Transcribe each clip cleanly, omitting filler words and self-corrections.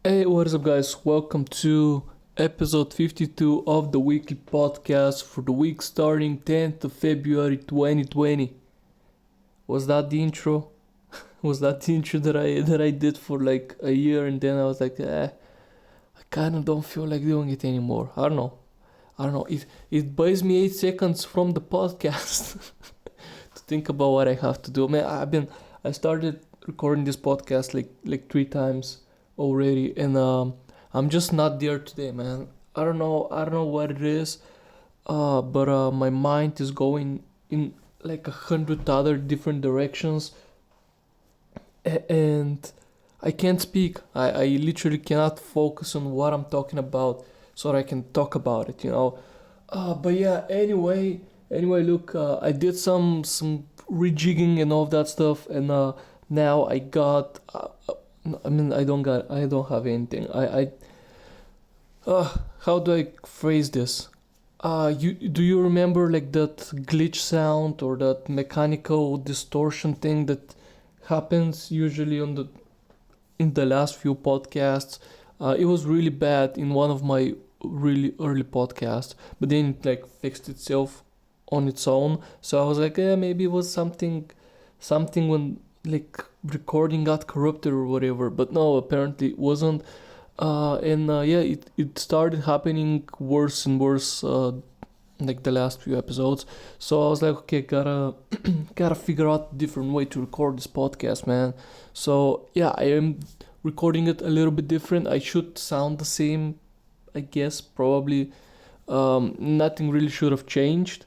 Hey, what is up, guys? Welcome to episode 52 of the weekly podcast for the week starting 10th of February 2020. Was that the intro? Was that the intro that I did for like a year and then I was like, I kind of don't feel like doing it anymore. I don't know. It buys me 8 seconds from the podcast to think about what I have to do. Man, I started recording this podcast like 3 times already, and I'm just not there today, man. I don't know what it is, but my mind is going in like 100 other different directions, and I can't speak. I literally cannot focus on what I'm talking about so that I can talk about it. But yeah, anyway, look, I did some rejigging and all of that stuff, and now I got. I don't have anything. How do I phrase this? You remember like that glitch sound or that mechanical distortion thing that happens usually in the last few podcasts? It was really bad in one of my really early podcasts, but then it like fixed itself on its own. So I was like, yeah, maybe it was something when like recording got corrupted or whatever. But no, apparently it wasn't. And yeah, it started happening worse and worse. Like the last few episodes, so I was like, okay, gotta gotta figure out a different way to record this podcast, man. So yeah, I am recording it a little bit different. I should sound the same, I guess, probably. Nothing really should have changed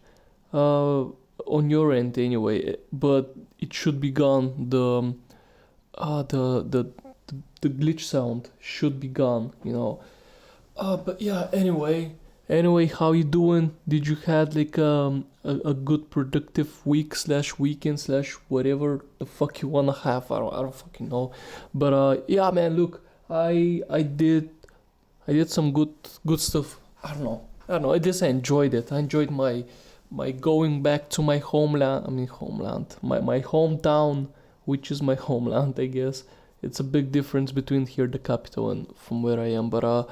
on your end anyway, but it should be gone. The glitch sound should be gone. But yeah, anyway, how you doing? Did you had like a good productive week slash weekend slash whatever the fuck you wanna have? I don't fucking know. But yeah, man, look, I did some good stuff. I don't know. I guess I enjoyed it. I enjoyed my going back to my homeland. I mean homeland. My hometown, which is my homeland, I guess. It's a big difference between here, the capital, and from where I am. But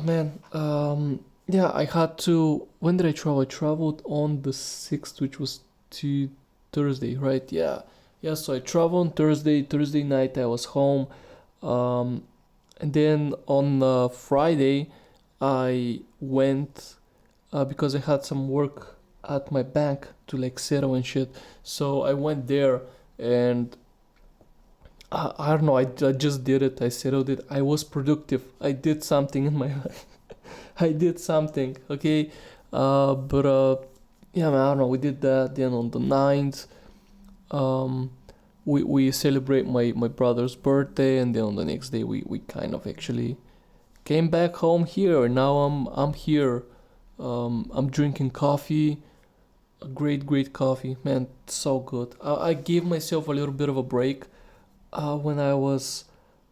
man, yeah, I had to. When did I travel? I traveled on the 6th, which was Thursday, right? Yeah. So I traveled on Thursday. Thursday night, I was home. Um, and then on Friday, I went because I had some work at my bank to like settle and shit. So I went there and I don't know. I just did it. I settled it. I was productive. I did something in my life. I did something. Okay. But yeah, man. I don't know. We did that. Then on the 9th, um, we celebrate my brother's birthday, and then on the next day we kind of actually came back home here. And now I'm here. I'm drinking coffee. A great coffee, man. So good. I gave myself a little bit of a break when I was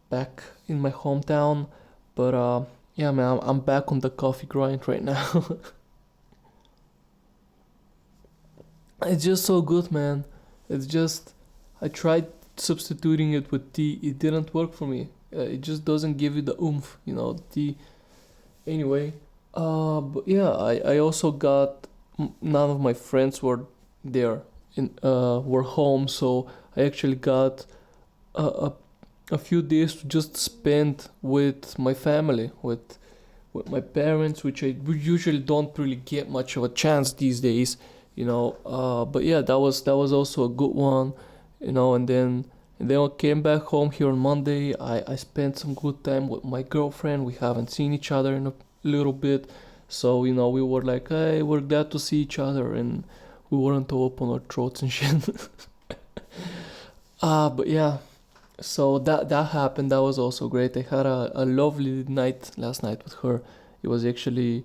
back in my hometown. But yeah, man, I'm back on the coffee grind right now. It's just so good, man. It's just I tried substituting it with tea. It didn't work for me. It just doesn't give you the oomph, the tea. Anyway, but yeah, I also got none of my friends were there were home, so I actually got a, a a few days to just spend with my family, with my parents, which I usually don't really get much of a chance these days. But yeah, that was also a good one. And then I came back home here on Monday. I spent some good time with my girlfriend. We haven't seen each other in a little bit, so we were like, hey, we're glad to see each other, and we weren't all up on our throats and shit. But yeah, so that happened. That was also great. I had a lovely night last night with her. It was actually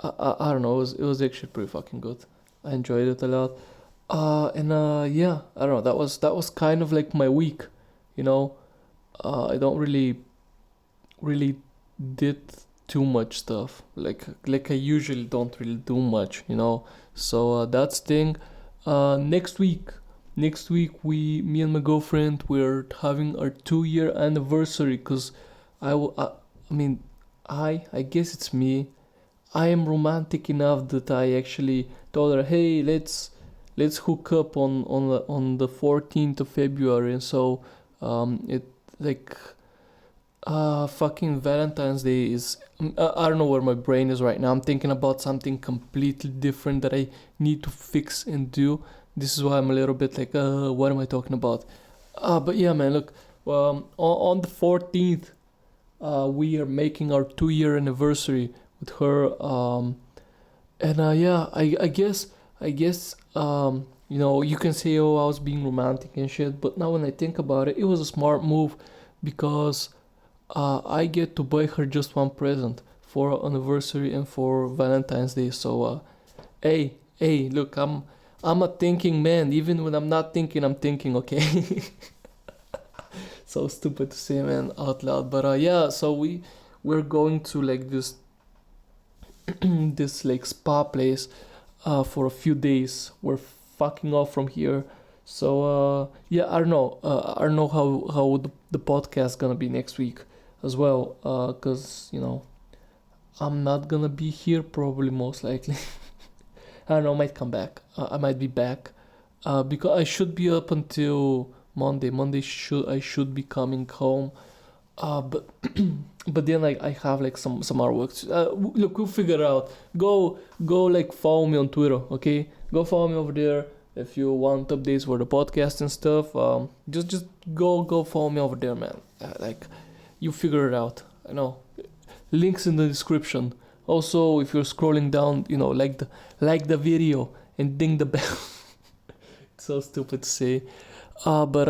I don't know. It was actually pretty fucking good. I enjoyed it a lot. And yeah, I don't know. That was kind of like my week. You know, I don't really did too much stuff. Like I usually don't really do much. So that's thing. Next week, me and my girlfriend, we're having our 2-year anniversary, because I mean, I guess it's me. I am romantic enough that I actually told her, hey, let's hook up on the 14th of February. And so it like fucking Valentine's Day is. I don't know where my brain is right now. I'm thinking about something completely different that I need to fix and do. This is why I'm a little bit like, what am I talking about? But yeah, man, look, on the 14th, we are making our 2 year anniversary with her. And yeah, I guess, you can say, oh, I was being romantic and shit, but now when I think about it, it was a smart move because I get to buy her just one present for our anniversary and for Valentine's Day. So, hey, look, I'm a thinking man. Even when I'm not thinking, I'm thinking. Okay. So stupid to say, man, out loud. But yeah, so we're going to like this this like spa place for a few days. We're fucking off from here. So yeah, I don't know how the podcast gonna be next week as well. Cause I'm not gonna be here probably most likely. I don't know. I might come back. I might be back. Because I should be up until Monday. I should be coming home. But but then like I have like some artwork. Look, we'll figure it out. Go like follow me on Twitter, okay? Go follow me over there if you want updates for the podcast and stuff. Just go follow me over there, man. Like you figure it out. I know. Links in the description. Also, if you're scrolling down, like the video and ding the bell. It's so stupid to say. But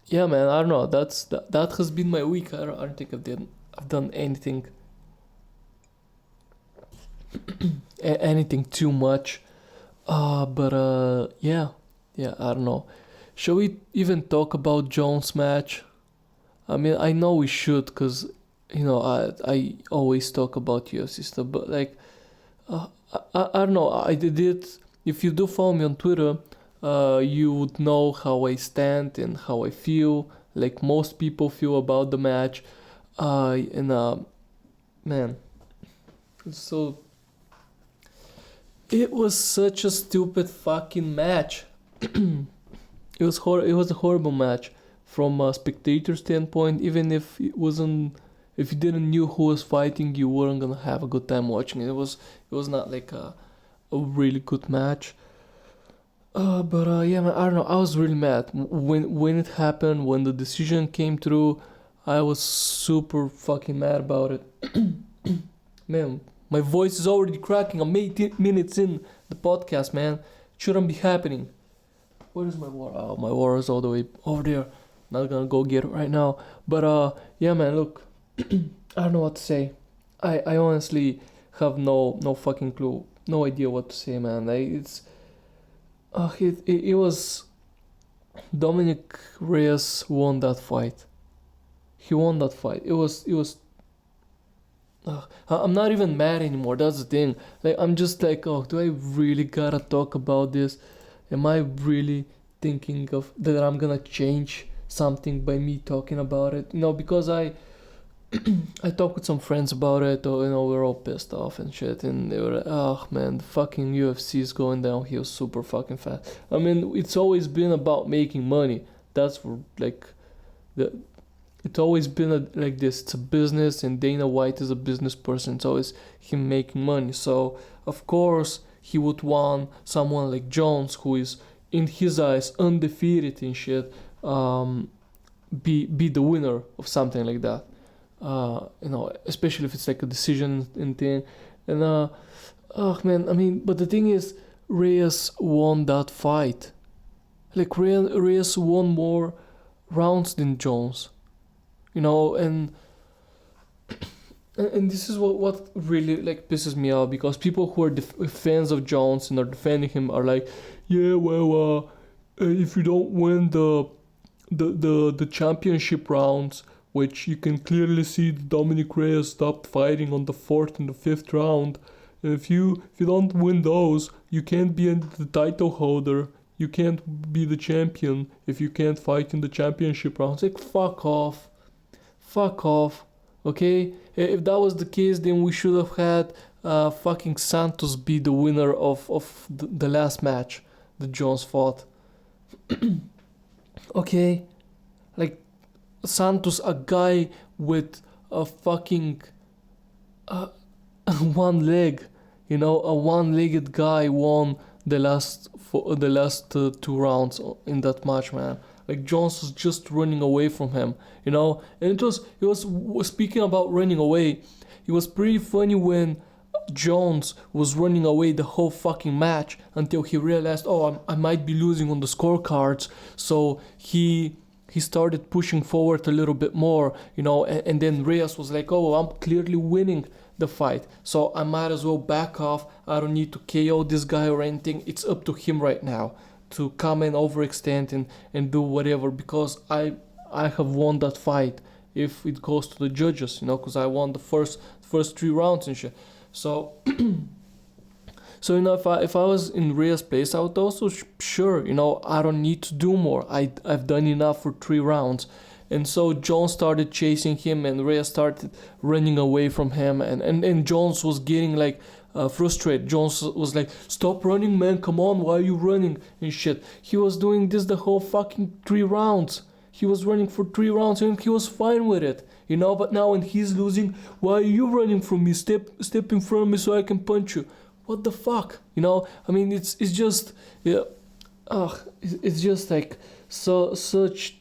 yeah, man, I don't know. That has been my week. I don't think I've done anything anything too much. But yeah, I don't know. Shall we even talk about Jones' match? I mean, I know we should, cause I always talk about UFC stuff, but like, I don't know. I did it. If you do follow me on Twitter, you would know how I stand and how I feel. Like most people feel about the match. And man, so it was such a stupid fucking match. It was a horrible match from a spectator standpoint. Even if if you didn't knew who was fighting, you weren't gonna have a good time watching it. It was not like a really good match. But yeah, man, I don't know. I was really mad when it happened. When the decision came through, I was super fucking mad about it. Man, my voice is already cracking. I'm 18 minutes in the podcast, man. Shouldn't be happening. Where is my water? Oh, my water is all the way over there. Not gonna go get it right now. But yeah, man. Look, I don't know what to say. I honestly have no fucking clue. No idea what to say, man. It was Dominic Reyes won that fight. He won that fight. It was. I'm not even mad anymore. That's the thing. Like I'm just like, oh, do I really gotta talk about this? Am I really thinking of that I'm gonna change something by me talking about it? Because I talked with some friends about it. Or, we're all pissed off and shit, and they were like, oh man, the fucking UFC is going downhill super fucking fast. I mean, it's always been about making money. That's like the. It's always been like this. It's a business, and Dana White is a business person. It's always him making money. So of course he would want someone like Jones, who is in his eyes undefeated and shit, be the winner of something like that. Especially if it's like a decision and thing. And oh man, I mean, but the thing is, Reyes won that fight. Like Reyes won more rounds than Jones. And this is what really like pisses me off, because people who are fans of Jones and are defending him are like, yeah, well, if you don't win the championship rounds, which you can clearly see Dominic Reyes stopped fighting on the 4th and the 5th round, if you don't win those, you can't be the title holder. You can't be the champion if you can't fight in the championship rounds. Like, fuck off. Fuck off. Okay, if that was the case, then we should have had fucking Santos be the winner of the last match that Jones fought. Okay, like Santos, a guy with a fucking uh, one leg, a one-legged guy won the last 2 rounds in that match, man. Like Jones was just running away from him, and it was speaking about running away. It was pretty funny when Jones was running away the whole fucking match until he realized, oh, I might be losing on the scorecards. So he started pushing forward a little bit more, and then Reyes was like, oh, I'm clearly winning the fight, so I might as well back off. I don't need to KO this guy or anything. It's up to him right now to come and overextend and do whatever, because I have won that fight if it goes to the judges, because I won the first 3 rounds and shit. So so if I was in Rhea's place, I would also sure, I don't need to do more. I've done enough for 3 rounds. And so Jones started chasing him, and Reyes started running away from him, and Jones was getting like frustrated. Jones was like, stop running, man, come on, why are you running and shit. He was doing this the whole fucking 3 rounds. He was running for 3 rounds and he was fine with it, but now when he's losing, why are you running from me? Step in front of me so I can punch you. What the fuck, I mean, it's just, yeah, it's just like such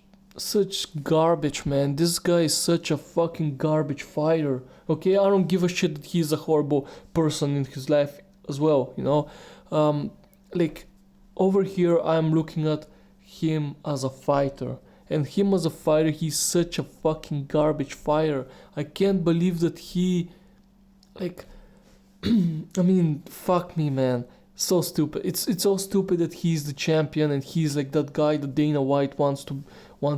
garbage, man. This guy is such a fucking garbage fighter. Okay, I don't give a shit that he's a horrible person in his life as well, like over here I'm looking at him as a fighter, and him as a fighter, he's such a fucking garbage fighter. I can't believe that he, like, I mean, fuck me, man. So stupid. It's so stupid that he's the champion and he's like that guy that Dana White wants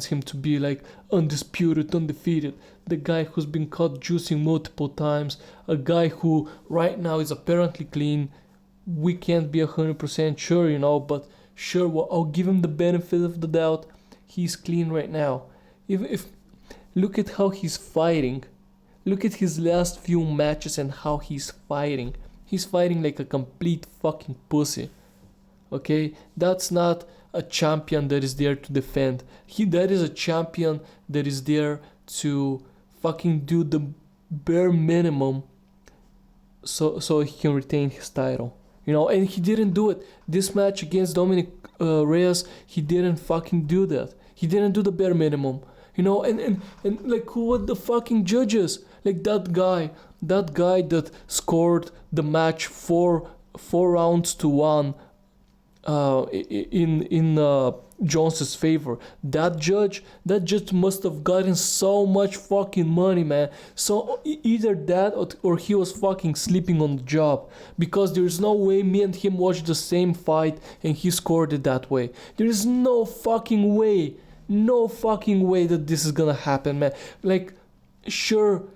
him to be, like undisputed, undefeated. The guy who's been caught juicing multiple times. A guy who right now is apparently clean. We can't be 100% sure, but sure, well, I'll give him the benefit of the doubt. He's clean right now. If look at how he's fighting. Look at his last few matches and how he's fighting. He's fighting like a complete fucking pussy. Okay? That's not a champion that is there to defend. That is a champion that is there to fucking do the bare minimum so he can retain his title. And he didn't do it. This match against Dominic Reyes, he didn't fucking do that. He didn't do the bare minimum. And like, who were the fucking judges? Like that guy that scored the match 4 rounds to 1 in Jones's favor. That judge must have gotten so much fucking money, man. So either that or he was fucking sleeping on the job, because there's no way me and him watched the same fight and he scored it that way. There is no fucking way that this is gonna happen, man. Like, sure,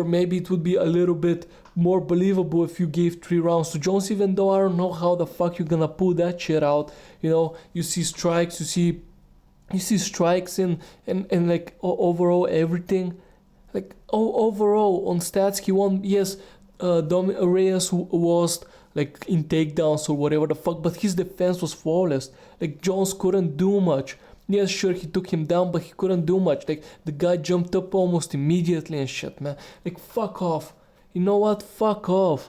maybe it would be a little bit more believable if you gave 3 rounds to Jones, even though I don't know how the fuck you're gonna pull that shit out. You see strikes, you see strikes and like overall everything. Like, overall on stats he won. Yes, Reyes was like in takedowns or whatever the fuck, but his defense was flawless. Like, Jones couldn't do much. Yes, sure, he took him down, but he couldn't do much. Like, the guy jumped up almost immediately and shit, man. Like, fuck off. You know what? Fuck off.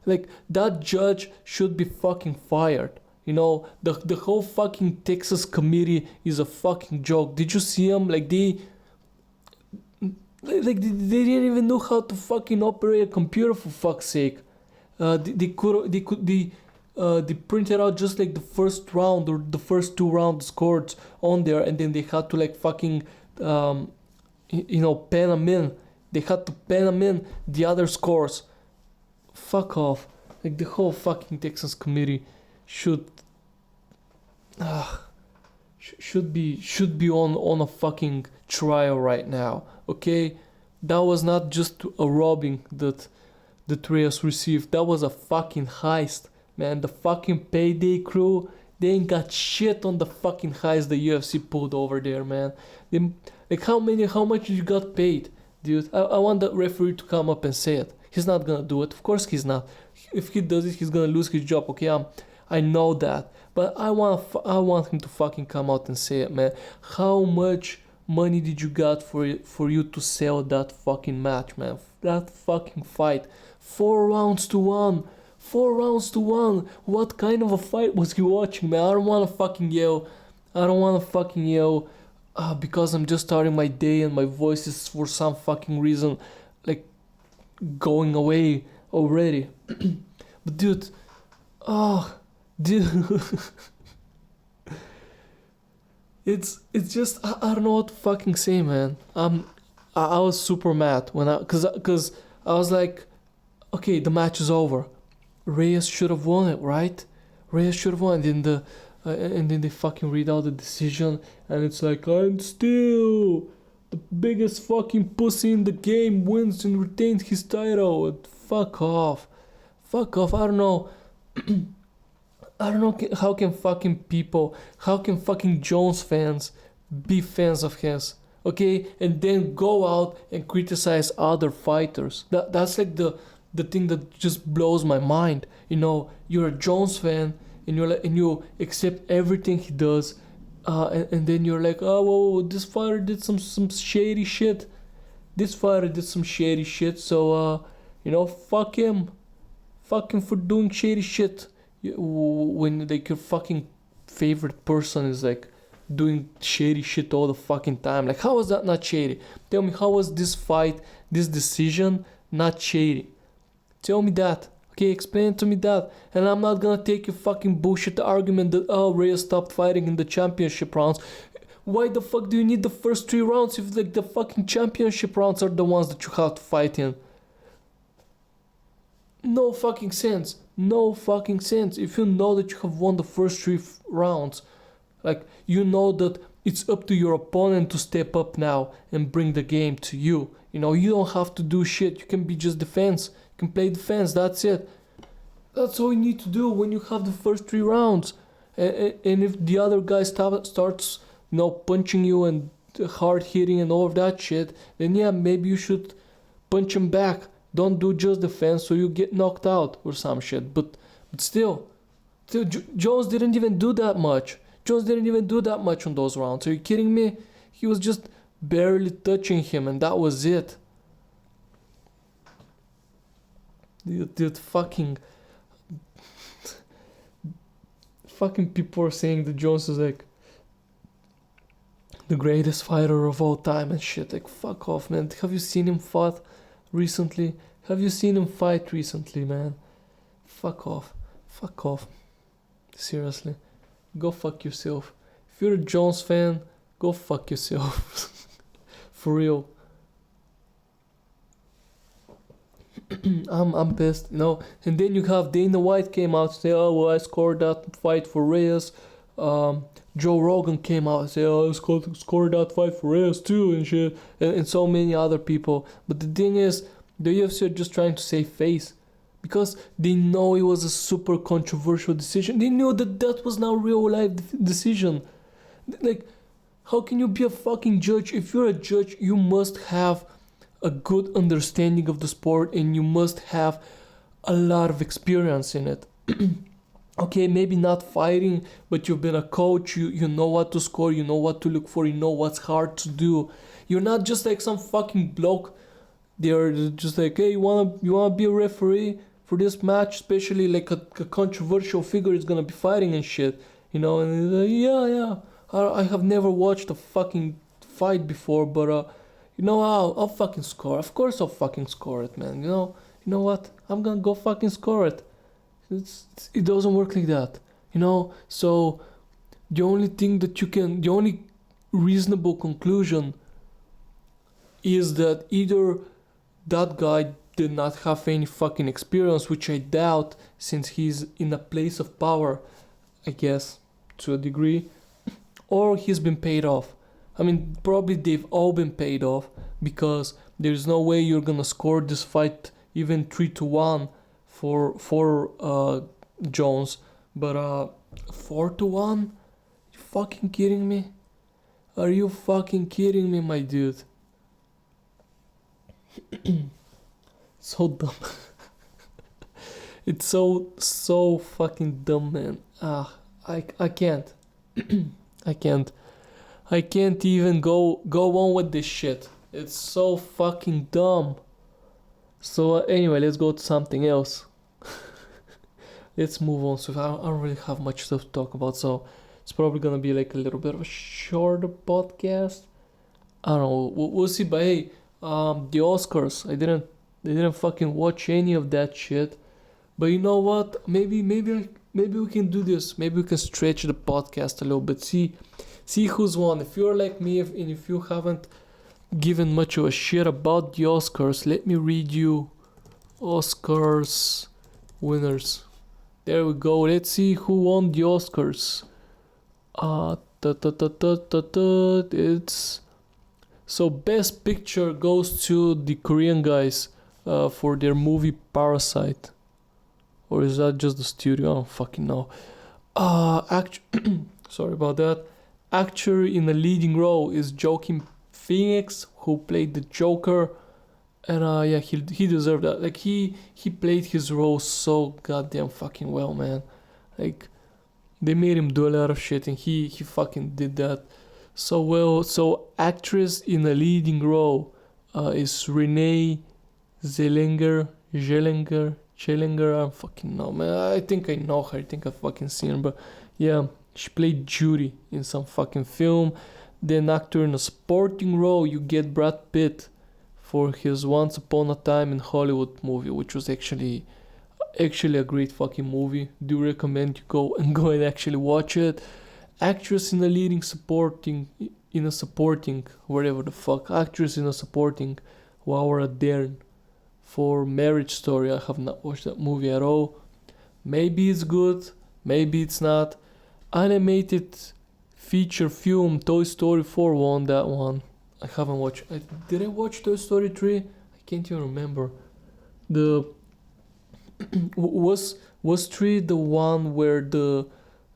Like, that judge should be fucking fired. The whole fucking Texas committee is a fucking joke. Did you see them? Like, they didn't even know how to fucking operate a computer, for fuck's sake. They printed out just like the first round or the first 2 round scores on there, and then they had to like fucking pen them in. They had to pen them in the other scores. Fuck off. Like, the whole fucking Texas committee should be on a fucking trial right now. Okay, that was not just a robbing that Reyes received. That was a fucking heist. Man, the fucking payday crew, they ain't got shit on the fucking heist the UFC pulled over there, man. Like, how much you got paid? dude. I want the referee to come up and say it. He's not gonna do it. Of course he's not. If he does it, he's gonna lose his job. Okay, I know that. But I want him to fucking come out and say it, man. How much money did you got for you to sell that fucking match, man? That fucking fight. 4 rounds to 1. 4 rounds to 1. What kind of a fight was he watching, man? I don't wanna fucking yell. Because I'm just starting my day and my voice is for some fucking reason like going away already. But dude, dude, it's just I don't know what to fucking say, man. I was super mad when cause I was like, okay, the match is over. Reyes should have won it, right? Reyes should have won. And then they fucking read out the decision, and it's like, I'm still the biggest fucking pussy in the game, wins and retains his title. And fuck off. I don't know. I don't know how can fucking Jones fans be fans of his, okay? And then go out and criticize other fighters. That's like the thing that just blows my mind. You know, you're a Jones fan, and you accept everything he does, and then you're like, oh, whoa, this fighter did some shady shit. So fuck him for doing shady shit. When like your fucking favorite person is like doing shady shit all the fucking time, like how was that not shady? Tell me, how was this decision not shady? Tell me that. Okay, explain to me that. And I'm not gonna take your fucking bullshit argument that, Reyes stopped fighting in the championship rounds. Why the fuck do you need the first 3 rounds if like the fucking championship rounds are the ones that you have to fight in? No fucking sense. If you know that you have won the first 3 rounds, like, you know that it's up to your opponent to step up now and bring the game to you. You know, you don't have to do shit. You can be just defense. Can play defense, that's it. That's all you need to do when you have the first 3 rounds. And if the other guy starts, punching you and hard hitting and all of that shit, then yeah, maybe you should punch him back. Don't do just defense so you get knocked out or some shit. But still, Jones didn't even do that much. On those rounds. Are you kidding me? He was just barely touching him, and that was it. Dude, fucking people are saying that Jones is like the greatest fighter of all time and shit. Like, fuck off, man. Have you seen him fight recently, man? Fuck off. Seriously, go fuck yourself. If you're a Jones fan, go fuck yourself. For real. I'm pissed, And then you have Dana White came out and say, oh, well, I scored that fight for Reyes. Joe Rogan came out and said, oh, I scored that fight for Reyes too, and shit, and so many other people. But the thing is, the UFC are just trying to save face, because they know it was a super controversial decision. They knew that was not a real life decision. Like, how can you be a fucking judge? If you're a judge, you must have a good understanding of the sport, and you must have a lot of experience in it. Okay, maybe not fighting, but you've been a coach, you know what to score, you know what to look for, you know what's hard to do. You're not just like some fucking bloke. They're just like, hey, you wanna be a referee for this match, especially like a controversial figure is gonna be fighting and shit, and like, yeah, I have never watched a fucking fight before, but I'll fucking score. Of course I'll fucking score it, man. You know what? I'm gonna go fucking score it. It doesn't work like that. So the only reasonable conclusion is that either that guy did not have any fucking experience, which I doubt, since he's in a place of power, I guess, to a degree, or he's been paid off. I mean, probably they've all been paid off, because there's no way you're gonna score this fight even 3-1 for Jones, but 4-1? You fucking kidding me? Are you fucking kidding me, my dude? So dumb. It's so fucking dumb, man. I can't. I can't. I can't even go on with this shit. It's so fucking dumb. So anyway, let's go to something else. Let's move on. So I don't really have much stuff to talk about. So it's probably gonna be like a little bit of a shorter podcast. I don't know. We'll see. But hey, the Oscars. I didn't fucking watch any of that shit. But you know what? Maybe we can do this. Maybe we can stretch the podcast a little bit. See who's won. If you're like me, and if you haven't given much of a shit about the Oscars, let me read you Oscars winners. There we go. Let's see who won the Oscars. It's so best picture goes to the Korean guys for their movie Parasite. Or is that just the studio? I don't fucking know. Sorry about that. Actor in a leading role is Joaquin Phoenix, who played the Joker, and yeah, he deserved that. Like he played his role so goddamn fucking well, man. Like they made him do a lot of shit, and he fucking did that so well. So actress in a leading role is Renee Zellweger. I don't fucking know, man. I think I know her. I think I've fucking seen her, but yeah, she played Judy in some fucking film. Then actor in a supporting role, you get Brad Pitt for his Once Upon a Time in Hollywood movie, which was actually a great fucking movie. Do recommend you go and actually watch it. Actress in a leading supporting, whatever the fuck. Actress in a supporting, Laura Dern for Marriage Story. I have not watched that movie at all. Maybe it's good, maybe it's not. Animated feature film Toy Story 4 won that one. I haven't watched. Did I watch Toy Story 3? I can't even remember. The was 3 the one where the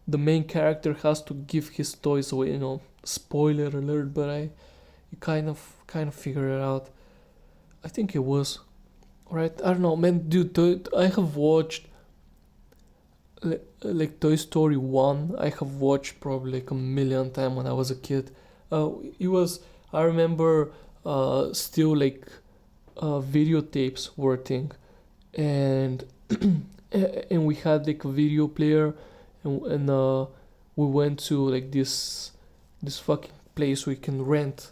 main character has to give his toys away? You know, spoiler alert. But you kind of figure it out. I think it was. Right? I don't know, man. Dude, I have watched like Toy Story 1. I have watched probably like a million times when I was a kid. I remember still like videotapes were a thing, and and we had like a video player, and we went to like this fucking place we can rent.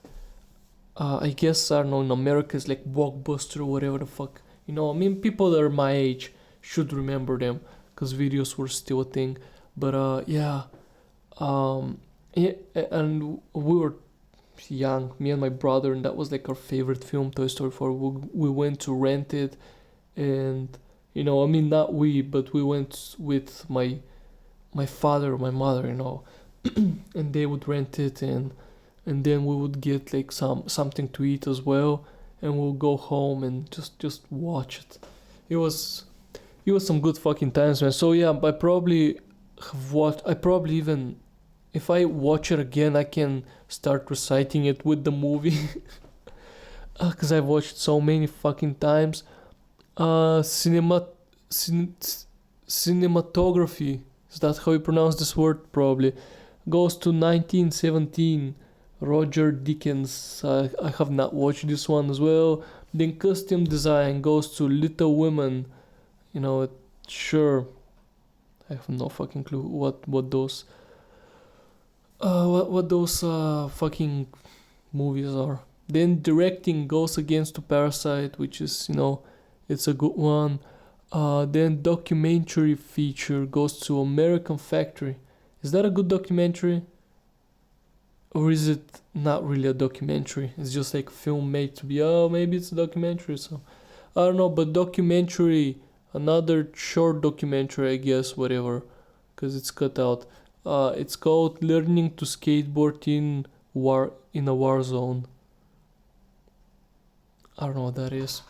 I guess, I don't know, in America it's like Blockbuster or whatever the fuck. You know, I mean, people that are my age should remember them, because videos were still a thing. But yeah, and we were young, me and my brother, and that was like our favorite film, Toy Story 4. We went to rent it, and you know, I mean, not we, but we went with my father, my mother, you know, and they would rent it, and then we would get like something to eat as well, and we'll go home and just watch it. It was some good fucking times, man. So yeah, I probably even, if I watch it again, I can start reciting it with the movie, because I've watched so many fucking times. Cinematography, is that how you pronounce this word? Probably goes to 1917. Roger Dickens. I have not watched this one as well. Then costume design goes to Little Women. You know, sure. I have no fucking clue what those fucking movies are. Then directing goes against to Parasite, which is, you know, it's a good one. Then documentary feature goes to American Factory. Is that a good documentary? Or is it not really a documentary? It's just like a film made to be, maybe it's a documentary. So I don't know, but documentary, another short documentary, I guess, whatever, because it's cut out. It's called Learning to Skateboard in a War Zone. I don't know what that is.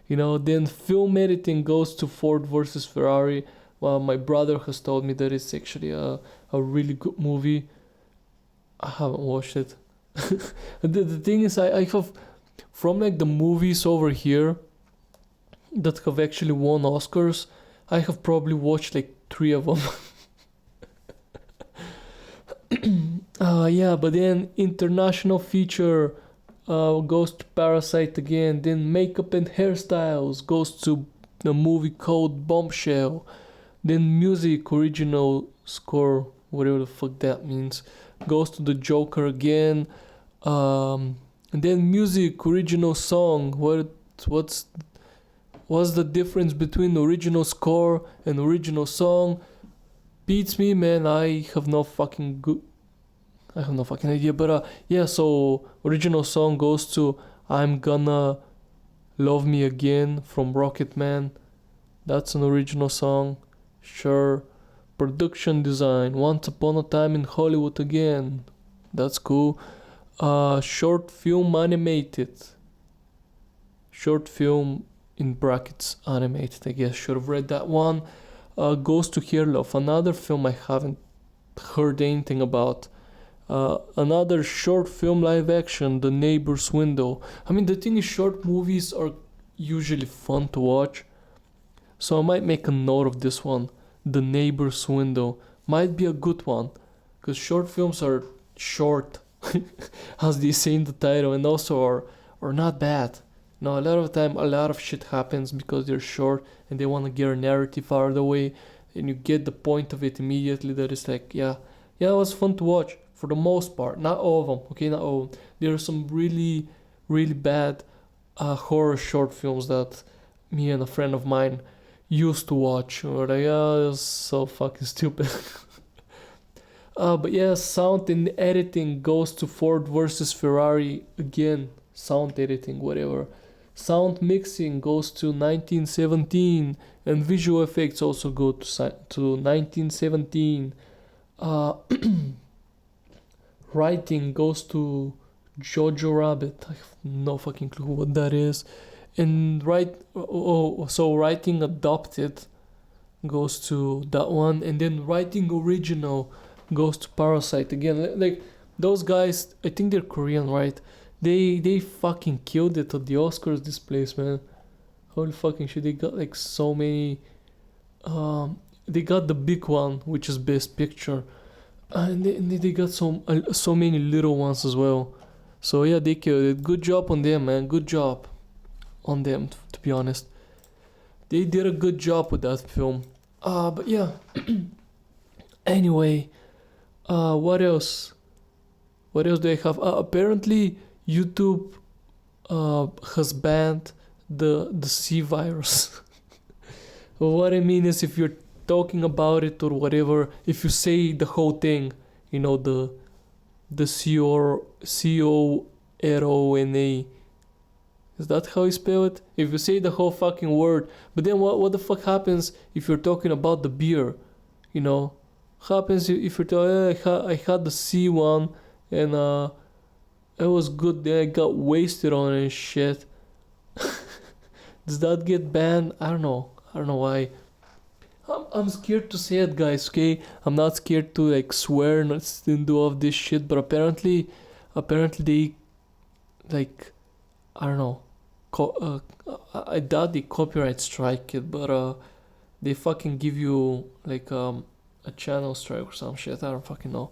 You know, then film editing goes to Ford versus Ferrari. Well, my brother has told me that it's actually a really good movie. I haven't watched it. The thing is, I have from like the movies over here that have actually won Oscars, I have probably watched like 3 of them. Yeah, but then international feature goes to Parasite again. Then makeup and hairstyles goes to a movie called Bombshell. Then music original score, whatever the fuck that means, goes to the Joker again. And then music original song. What's the difference between original score and original song? Beats me, man. I have no fucking idea. But yeah. So original song goes to "I'm Gonna Love Me Again" from Rocketman. That's an original song. Sure. Production design, Once Upon a Time in Hollywood again. That's cool. Short film animated. Short film in brackets animated, I guess. Should have read that one. Goes to Herlov, another film I haven't heard anything about. Another short film live action, The Neighbor's Window. I mean, the thing is, short movies are usually fun to watch, so I might make a note of this one. The Neighbor's Window might be a good one, because short films are short, as they say in the title, and also are not bad. No, a lot of the time, a lot of shit happens because they're short and they want to get a narrative out of the way, and you get the point of it immediately. That is like, yeah, it was fun to watch for the most part. Not all of them, okay, not all. There are some really, really bad horror short films that me and a friend of mine used to watch. We're like, oh, it's so fucking stupid. But yeah, sound and editing goes to Ford versus Ferrari again. Sound editing, whatever. Sound mixing goes to 1917, and visual effects also go to 1917. Writing goes to Jojo Rabbit. I have no fucking clue what that is. And so writing adopted goes to that one, and then writing original goes to Parasite again. Like those guys, I think they're Korean, right? They fucking killed it at the Oscars this place, man. Holy fucking shit, they got like so many. They got the big one, which is Best Picture, and they got so many little ones as well. So yeah, they killed it. Good job on them, man. Good job on them, to be honest. They did a good job with that film. But yeah. Anyway, what else? What else do I have? Apparently, YouTube has banned the C virus. What I mean is, if you're talking about it or whatever, if you say the whole thing, you know, the CORONA. Is that how you spell it? If you say the whole fucking word, but then what the fuck happens if you're talking about the beer? You know, happens if you're talking, I had the C one and it was good. Then I got wasted on it and shit. Does that get banned? I don't know why. I'm scared to say it, guys. Okay, I'm not scared to like swear and do all of this shit, but apparently they like, I don't know. I doubt they copyright strike it, but they fucking give you like a channel strike or some shit. I don't fucking know.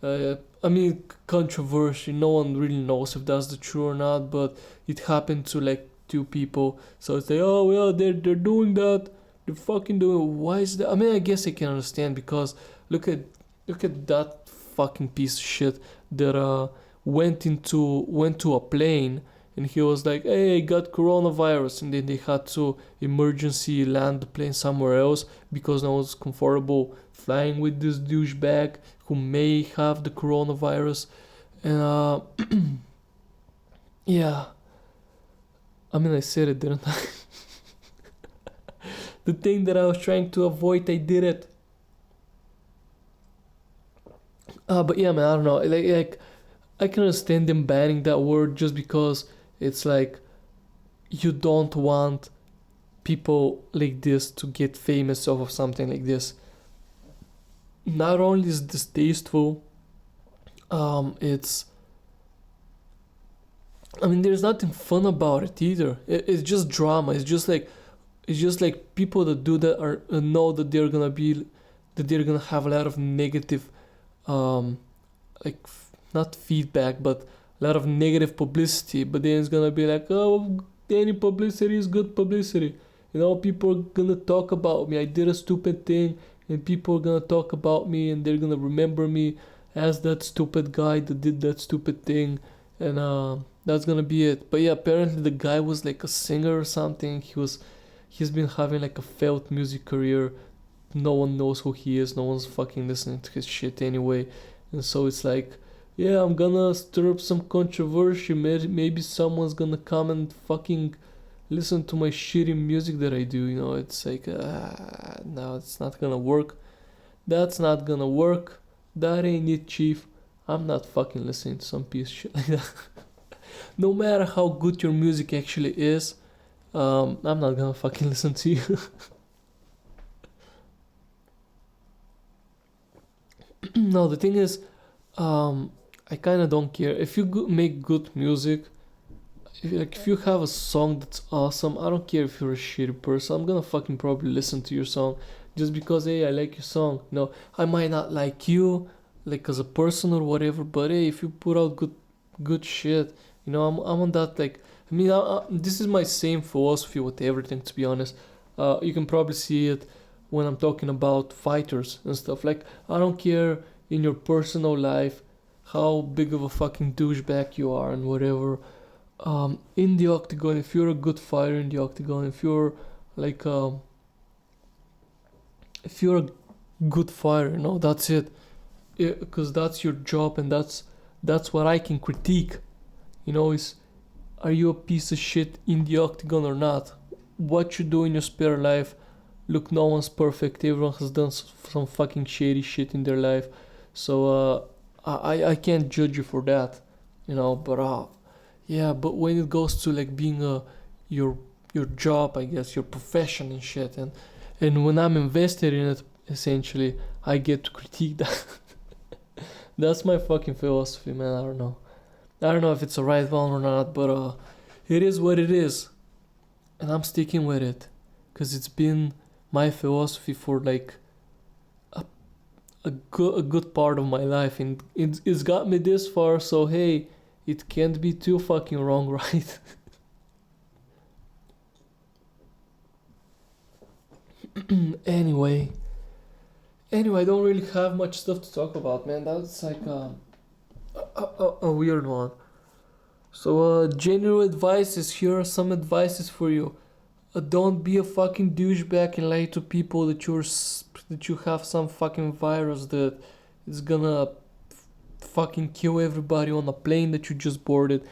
I mean, controversy. No one really knows if that's the true or not, but it happened to like 2 people. So it's like, oh well, they're doing that. They're fucking doing it. Why is that? I mean, I guess I can understand, because look at that fucking piece of shit that went to a plane. And he was like, hey, I got coronavirus. And then they had to emergency land the plane somewhere else because no one's comfortable flying with this douchebag who may have the coronavirus. And yeah. I mean, I said it, didn't I? The thing that I was trying to avoid, I did it. But yeah, man, I don't know. Like I can understand them banning that word just because it's like you don't want people like this to get famous off of something like this. Not only is this distasteful, it's I mean, there's nothing fun about it either. It's just drama. It's just like people that do that are know that they're gonna have a lot of negative, um, like not feedback, but a lot of negative publicity. But then it's gonna be like, oh, any publicity is good publicity. You know, people are gonna talk about me. I did a stupid thing, and people are gonna talk about me, and they're gonna remember me as that stupid guy that did that stupid thing, and that's gonna be it. But yeah, apparently the guy was like a singer or something. He's been having like a failed music career. No one knows who he is. No one's fucking listening to his shit anyway. And so it's like, yeah, I'm gonna stir up some controversy. Maybe someone's gonna come and fucking listen to my shitty music that I do. You know, it's like, no, it's not gonna work. That's not gonna work. That ain't it, chief. I'm not fucking listening to some piece of shit like that. No matter how good your music actually is, I'm not gonna fucking listen to you. No, the thing is, I kind of don't care if you make good music. If you have a song that's awesome, I don't care if you're a shitty person. I'm gonna fucking probably listen to your song just because hey, I like your song. No, I might not like you, like as a person or whatever. But hey, if you put out good shit, you know, I'm on that. Like, I mean, this is my same philosophy with everything. To be honest, you can probably see it when I'm talking about fighters and stuff. Like, I don't care in your personal life how big of a fucking douchebag you are and whatever. In the octagon, if you're a good fighter in the octagon, if you're like if you're a good fighter, you know, that's it. Because that's your job, and that's what I can critique. You know, is are you a piece of shit in the octagon or not? What you do in your spare life? Look, no one's perfect. Everyone has done some fucking shady shit in their life. So I can't judge you for that, you know. But yeah, but when it goes to like being your your job, I guess, your profession and shit, and when I'm invested in it, essentially, I get to critique that. That's my fucking philosophy, man. I don't know if it's a right one or not, but it is what it is, and I'm sticking with it, cause it's been my philosophy for like a good part of my life, and it's got me this far. So hey, it can't be too fucking wrong, right? anyway, anyway, I don't really have much stuff to talk about, man. That's like a weird one. So general advices. Here are some advices for you. Don't be a fucking douchebag and lie to people that that you have some fucking virus that is gonna fucking kill everybody on a plane that you just boarded,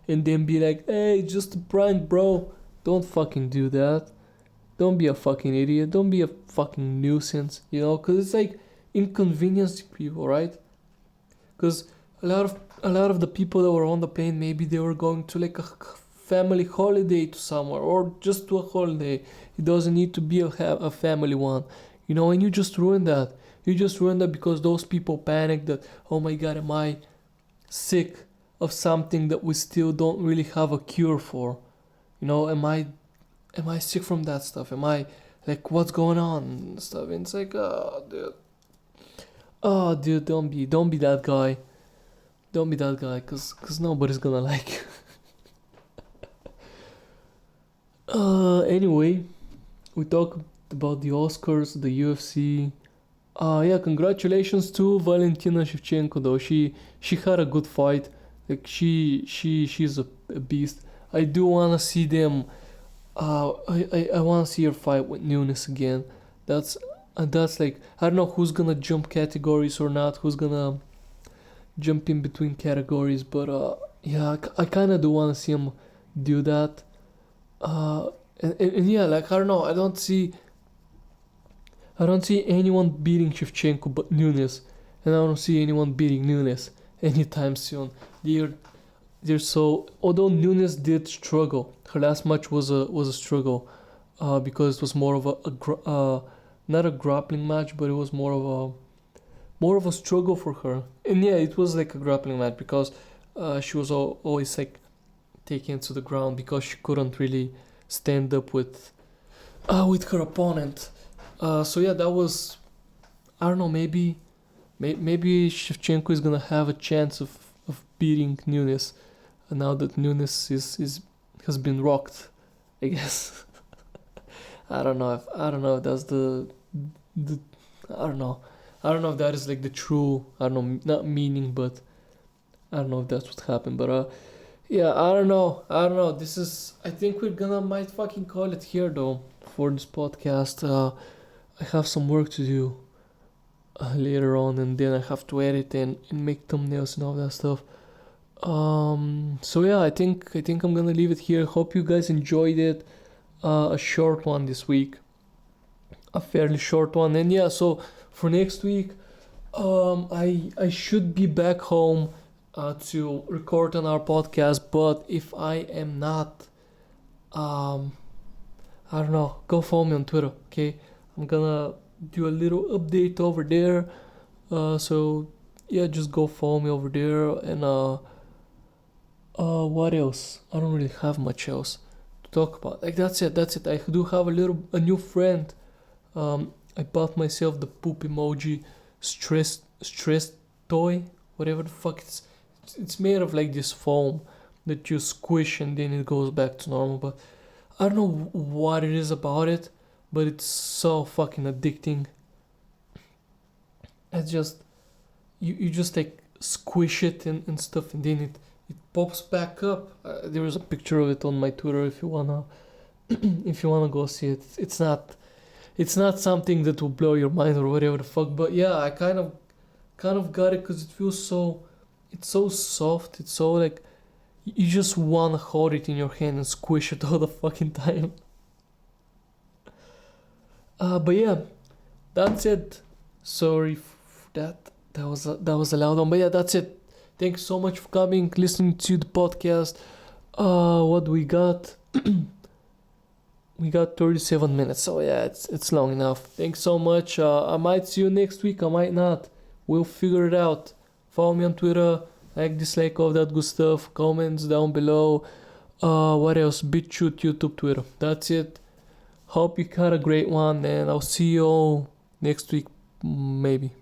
and then be like, hey, just a prank, bro. Don't fucking do that. Don't be a fucking idiot. Don't be a fucking nuisance, you know, because it's like inconveniencing people, right? Because a lot of the people that were on the plane, maybe they were going to like a family holiday to somewhere, or just to a holiday. It doesn't need to be a family one, you know, and you just ruined that. You just ruined that because those people panicked that, oh my god, am I sick of something that we still don't really have a cure for? You know, am I sick from that stuff? Am I like, what's going on and stuff? And it's like, oh dude, don't be that guy. Don't be that guy, cause nobody's gonna like you. Anyway, we talked about the Oscars, the UFC. Yeah, congratulations to Valentina Shevchenko though. She had a good fight. Like she's a beast. I do wanna see them. I wanna see her fight with Nunes again. That's like, I don't know who's gonna jump categories or not. Who's gonna jump in between categories, but yeah, I kind of do want to see him do that. And yeah, like, I don't know, I don't see anyone beating Shevchenko but Nunes, and I don't see anyone beating Nunes anytime soon. They're so, although Nunes did struggle, her last match was a struggle, because it was more of not a grappling match, but it was more of a struggle for her. And yeah, it was like a grappling match because she was always like taken to the ground because she couldn't really stand up with her opponent. So yeah, that was, I don't know, maybe Shevchenko is gonna have a chance of beating Nunes now that Nunes has been rocked, I guess. I don't know if that's the I don't know. I don't know if that is like the true, I don't know, not meaning, but I don't know if that's what happened. But yeah, I don't know. I think we're gonna might fucking call it here though for this podcast. I have some work to do later on, and then I have to edit and make thumbnails and all that stuff. So yeah, I think I'm gonna leave it here. Hope you guys enjoyed it. A short one this week, a fairly short one, and yeah. So for next week, I should be back home to record on our podcast. But if I am not, I don't know. Go follow me on Twitter, okay? I'm gonna do a little update over there. So yeah, just go follow me over there. And what else? I don't really have much else to talk about. Like that's it. I do have a new friend. I bought myself the poop emoji stress toy, whatever the fuck it's made of like this foam that you squish and then it goes back to normal. But I don't know what it is about it, but it's so fucking addicting. It's just you just like squish it and stuff, and then it pops back up. There is a picture of it on my Twitter if you wanna go see it. It's not something that will blow your mind or whatever the fuck. But yeah, I kind of got it because it feels so. It's so soft. It's so like you just wanna hold it in your hand and squish it all the fucking time. But yeah, that's it. Sorry for that. That was a loud one. But yeah, that's it. Thanks so much for coming, listening to the podcast. What do we got? We got 37 minutes. So yeah, it's long enough. Thanks so much. I might see you next week. I might not. We'll figure it out. Follow me on Twitter. Like, dislike, all that good stuff. Comments down below. What else? BitChute, YouTube, Twitter. That's it. Hope you had a great one, and I'll see you all next week, maybe.